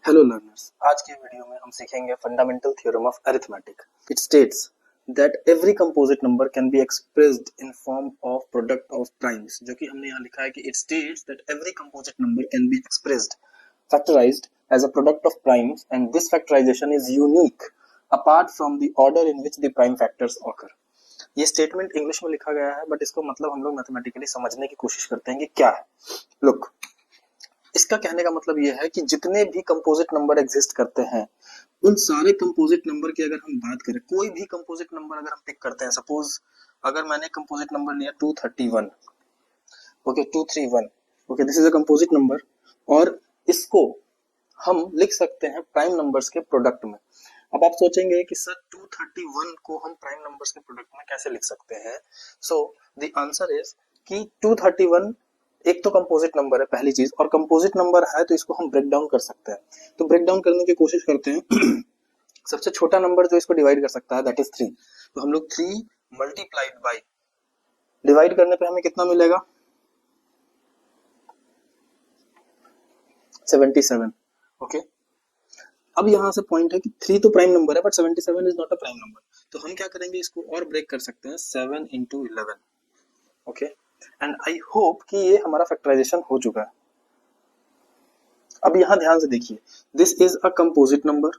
Hello learners, आज के video में हम सीखेंगे fundamental theorem of arithmetic. It states that every composite number can be expressed in form of product of primes. जो कि हमने यहाँ लिखा है कि it states that every composite number can be expressed factorized as a product of primes and this factorization is unique apart from the order in which the prime factors occur. ये statement English में लिखा गया है, but इसको मतलब हम लोग mathematically समझने की कोशिश करते हैं कि क्या है। लुक, इसका कहने का मतलब यह है कि जितने भी कंपोजिट नंबर एग्जिस्ट करते हैं उन सारे कंपोजिट नंबर की अगर हम बात करें, कोई भी कंपोजिट नंबर अगर हम पिक करते हैं, सपोज अगर मैंने कंपोजिट नंबर लिया 231, okay 231, okay this is a composite number और इसको हम लिख सकते हैं प्राइम नंबर्स के प्रोडक्ट में। अब आप सोचेंगे कि सर 231 को हम प्राइम नंबर्स के प्रोडक्ट में कैसे लिख सकते हैं। सो द आंसर इज कि 231 एक तो कंपोजिट नंबर है पहली चीज, और कंपोजिट नंबर है तो इसको हम ब्रेक डाउन कर सकते हैं। तो ब्रेक डाउन करने की कोशिश करते हैं। सबसे छोटा नंबर जो इसको डिवाइड कर सकता है दैट इज 3। तो हम लोग 3 मल्टीप्लाइड बाई, डिवाइड करने पे हमें कितना मिलेगा 77। ओके, अब यहां से पॉइंट है कि 3 तो प्राइम नंबर है but 77 is not a prime number. तो हम क्या करेंगे, इसको और ब्रेक कर सकते हैं 7 into 11। Okay, and I hope कि ये हमारा फैक्टराइजेशन हो चुका है। अब यहां ध्यान से देखिए, this is a composite number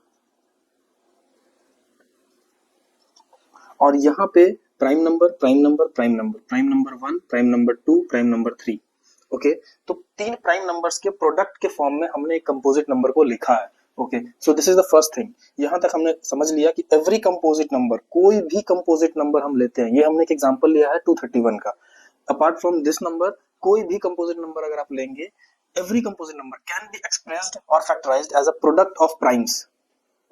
और यहाँ पे prime number prime number prime number, prime number 1, prime number 2, prime number 3। Okay, तो 3 प्राइम नंबर्स के प्रोडक्ट के फॉर्म में हमने एक कंपोजिट नंबर को लिखा है। Okay, so this is the first thing. यहां तक हमने समझ लिया कि एवरी कंपोजिट नंबर, कोई भी कंपोजिट नंबर हम लेते हैं, ये हमने एक एग्जांपल लिया है 231 का। अपार्ट फ्रॉम दिस नंबर, कोई भी कंपोजिट नंबर अगर आप लेंगे, every composite number can be expressed और factorized as a product of primes.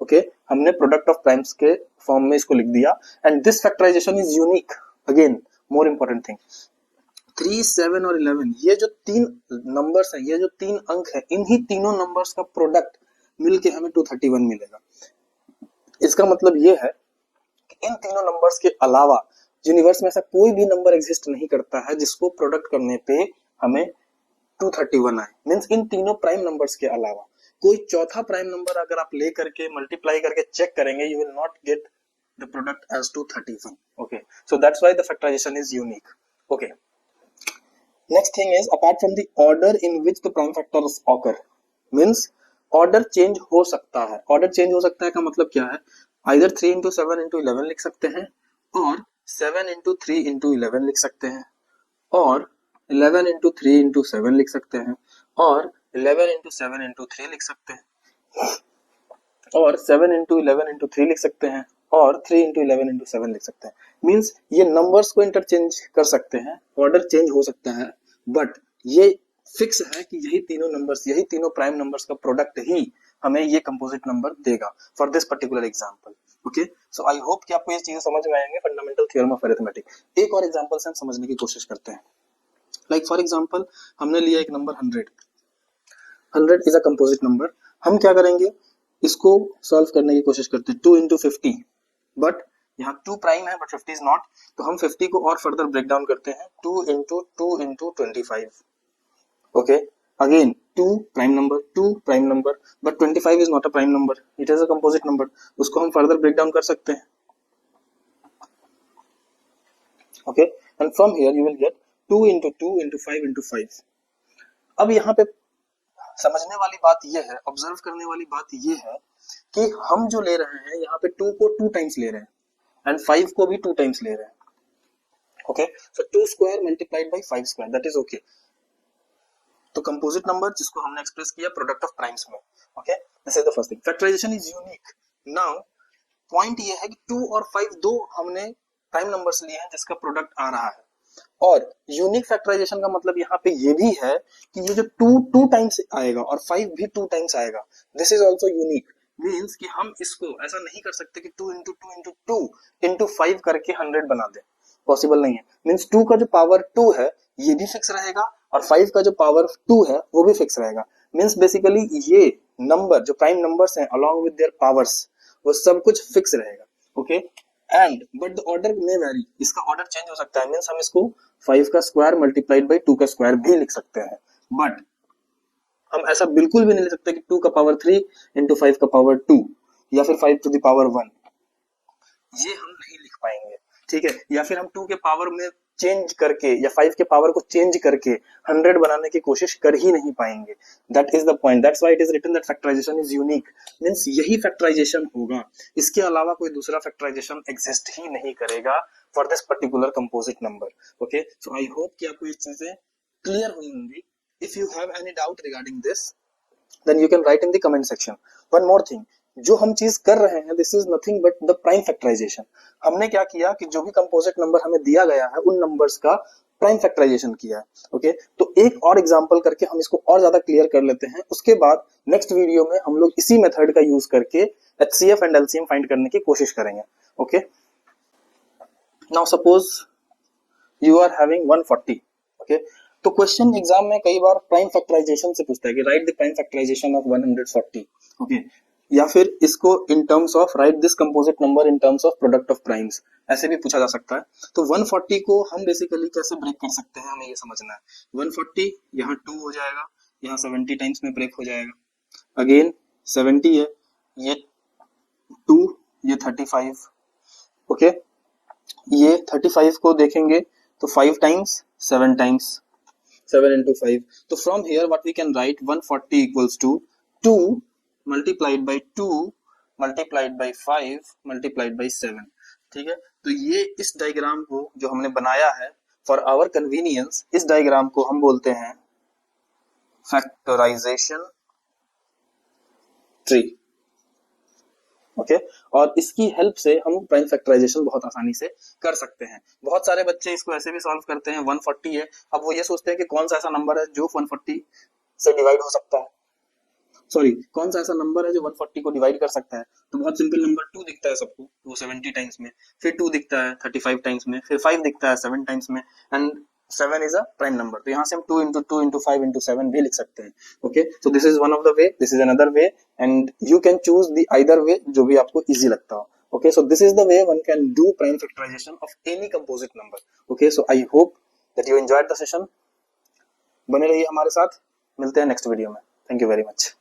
Okay, हमने प्रोडक्ट ऑफ प्राइम्स के फॉर्म में इसको लिख दिया and this factorization is unique. Again more important thing, 3, 7 और 11, ये जो 3 नंबर्स हैं, ये जो 3 अंक है, इन्हीं तीनों नंबर्स का प्रोडक्ट मिलके हमें 231 मिलेगा। इसका मतलब ये है कि इन तीनों नंबर्स के अलावा यूनिवर्स में ऐसा कोई भी नंबर एग्जिस्ट नहीं करता है जिसको प्रोडक्ट करने पे हमें 231 आए। मींस इन तीनों प्राइम नंबर्स के अलावा कोई चौथा प्राइम नंबर अगर आप ले करके मल्टीप्लाई करके चेक करेंगे, you will not get the product as 231। Okay, so that's why the factorization is unique. Okay, next thing is apart from the order in which the prime factors occur, means order change हो सकता है। order change हो सकता है का मतलब क्या है, either 3 into 7 into 11 लिख सकते हैं, और 7 into 3 into 11 लिख सकते हैं, और 11 into 3 into 7 लिख सकते हैं, और 11 into 7 into 3 लिख सकते हैं, और 7 into 11 into 3 लिख सकते हैं, और 3 into 11 into 7 लिख सकते हैं। मींस ये नंबर्स को इंटरचेंज कर सकते हैं, ऑर्डर चेंज हो सकता है, बट ये फिक्स है कि यही तीनों नंबर्स, यही तीनों प्राइम नंबर्स का प्रोडक्ट ही हमें ये कंपोजिट नंबर देगा for this particular example. Okay, so I hope कि आपको ये चीजें समझ में आएंगे, फंडामेंटल थ्योरम ऑफ अरिथमेटिक। एक और एग्जांपल से हम समझने की कोशिश करते हैं। लाइक फॉर एग्जांपल, हमने लिया एक number 100 is a composite number. हम क्या करेंगे, इसको सॉल्व करने की कोशिश करते हैं 2 into 50, बट यहाँ 2 प्राइम है बट 50 इज नॉट, तो हम 50 को और फर्दर ब्रेक डाउन करते हैं 2 into 2 into 25। Okay, again 2 prime number, 2 prime number, but 25 is not a prime number, it is a composite number, उसको हम फर्दर ब्रेक डाउन कर सकते हैं। Okay, and from here you will get 2 into 2 into 5 into 5। अब यहाँ पे समझने वाली बात यह है, ऑब्जर्व करने वाली बात यह है कि हम जो ले रहे हैं यहाँ पे 2 को 2 टाइम्स ले रहे हैं एंड 5 को भी 2 टाइम्स ले रहे हैं। Okay, so 2 square multiplied by 5 square, that is okay. तो कंपोजिट नंबर जिसको हमने एक्सप्रेस किया प्रोडक्ट ऑफ प्राइम्स में। Okay, this is the first thing, factorization is unique. Now point ये है कि 2 और 5 दो हमने प्राइम नंबर्स लिए हैं जिसका प्रोडक्ट आ रहा है, और यूनिक फैक्टराइजेशन का मतलब यहाँ पे ये भी है कि ये जो 2 टाइम्स आएगा और 5 भी 2 टाइम्स आएगा, this is also unique. Means कि हम इसको ऐसा नहीं कर सकते कि 2 into 2 into 2 into 5 करके 100 बना दे, पॉसिबल नहीं है। मीन्स 2 का जो पावर 2 है ये भी फिक्स रहेगा और 5 का जो पावर 2 है वो भी फिक्स रहेगा। मीन्स बेसिकली ये नंबर जो प्राइम नंबर्स हैं अलॉन्ग विद देयर पावर्स, वो सब कुछ फिक्स रहेगा। Okay, and but the order may vary, इसका ऑर्डर चेंज हो सकता है। मींस हम इसको 5 का स्क्वायर मल्टीप्लाइड बाय 2 का स्क्वायर भी लिख सकते हैं, बट हम ऐसा बिल्कुल भी नहीं ले सकते कि 2 का पावर 3 इंटू 5 का पावर 2 या फिर 5 टू द पावर 1, ये हम नहीं लिख पाएंगे, ठीक है। या फिर हम 2 के पावर में चेंज करके या 5 के पावर को चेंज करके 100 बनाने की कोशिश कर ही नहीं पाएंगे। That is the point, that's why it is written that factorization is unique, means यही फैक्टराइजेशन होगा, इसके अलावा कोई दूसरा फैक्टराइजेशन एग्जिस्ट ही नहीं करेगा for this particular composite number. Okay, so I hope कि आपको ये चीजें क्लियर हुई होंगी। If you have any doubt regarding this then you can write in the comment section. One more thing, जो हम चीज कर रहे हैं this is nothing but the prime factorization. हमने क्या किया कि जो भी कंपोजिट नंबर हमें दिया गया है उन नंबर्स का प्राइम फैक्टराइजेशन किया है। ओके, तो एक और एग्जांपल करके हम इसको और ज्यादा क्लियर कर लेते हैं, उसके बाद नेक्स्ट वीडियो में हम लोग इसी मेथड का यूज करके एचसीएफ एंड एलसीएम फाइंड करने की कोशिश करेंगे। Okay, now suppose you are having 140। Okay, तो क्वेश्चन एग्जाम में कई बार प्राइम फैक्टराइजेशन से पूछता है कि write the prime factorization of 140। Okay, या फिर इसको in terms of write this composite number in terms of product of primes, ऐसे भी पूछा जा सकता है। तो 140 को हम बेसिकली कैसे ब्रेक कर सकते हैं, हमें ये समझना है। 140 यहाँ 2 हो जाएगा, यहाँ 70 टाइम्स में ब्रेक हो जाएगा, अगेन 70 है, ये 2, ये 35। ओके, ये 35 को देखेंगे तो 5 टाइम्स 7 टाइम्स 7 into 5, तो from here what we can write 140 equals to 2 multiplied by 2 multiplied by 5 multiplied by 7। ठीक है, तो ये इस डायग्राम को जो हमने बनाया है फॉर आवर कन्वीनियंस, इस डायग्राम को हम बोलते हैं फैक्टराइजेशन ट्री। ओके, और इसकी हेल्प से हम प्राइम फैक्टराइजेशन बहुत आसानी से कर सकते हैं। बहुत सारे बच्चे इसको ऐसे भी सॉल्व करते हैं, 140 है, अब वो ये सोचते हैं कि कौन सा ऐसा नंबर है जो 140 से डिवाइड हो सकता है, सॉरी कौन सा ऐसा नंबर है जो 140 को डिवाइड कर सकता है। तो बहुत सिंपल, नंबर 2 दिखता है सबको, वो 70 टाइम्स में, फिर 2 दिखता है 35 टाइम्स में, फिर 5 दिखता है 7 टाइम्स में, and 7 is a prime number. तो यहाँ से हम 2 into 2 into 5 into 7 भी लिख सकते हैं। Okay, so this is one of the way, this is another way, and you can choose the either way, जो भी आपको इजी लगता हो। Okay, so this is the way one can do prime factorization of any composite number. Okay, so I hope that you enjoyed the session. बने रहिए हमारे साथ, मिलते हैं नेक्स्ट वीडियो में। Thank you very much.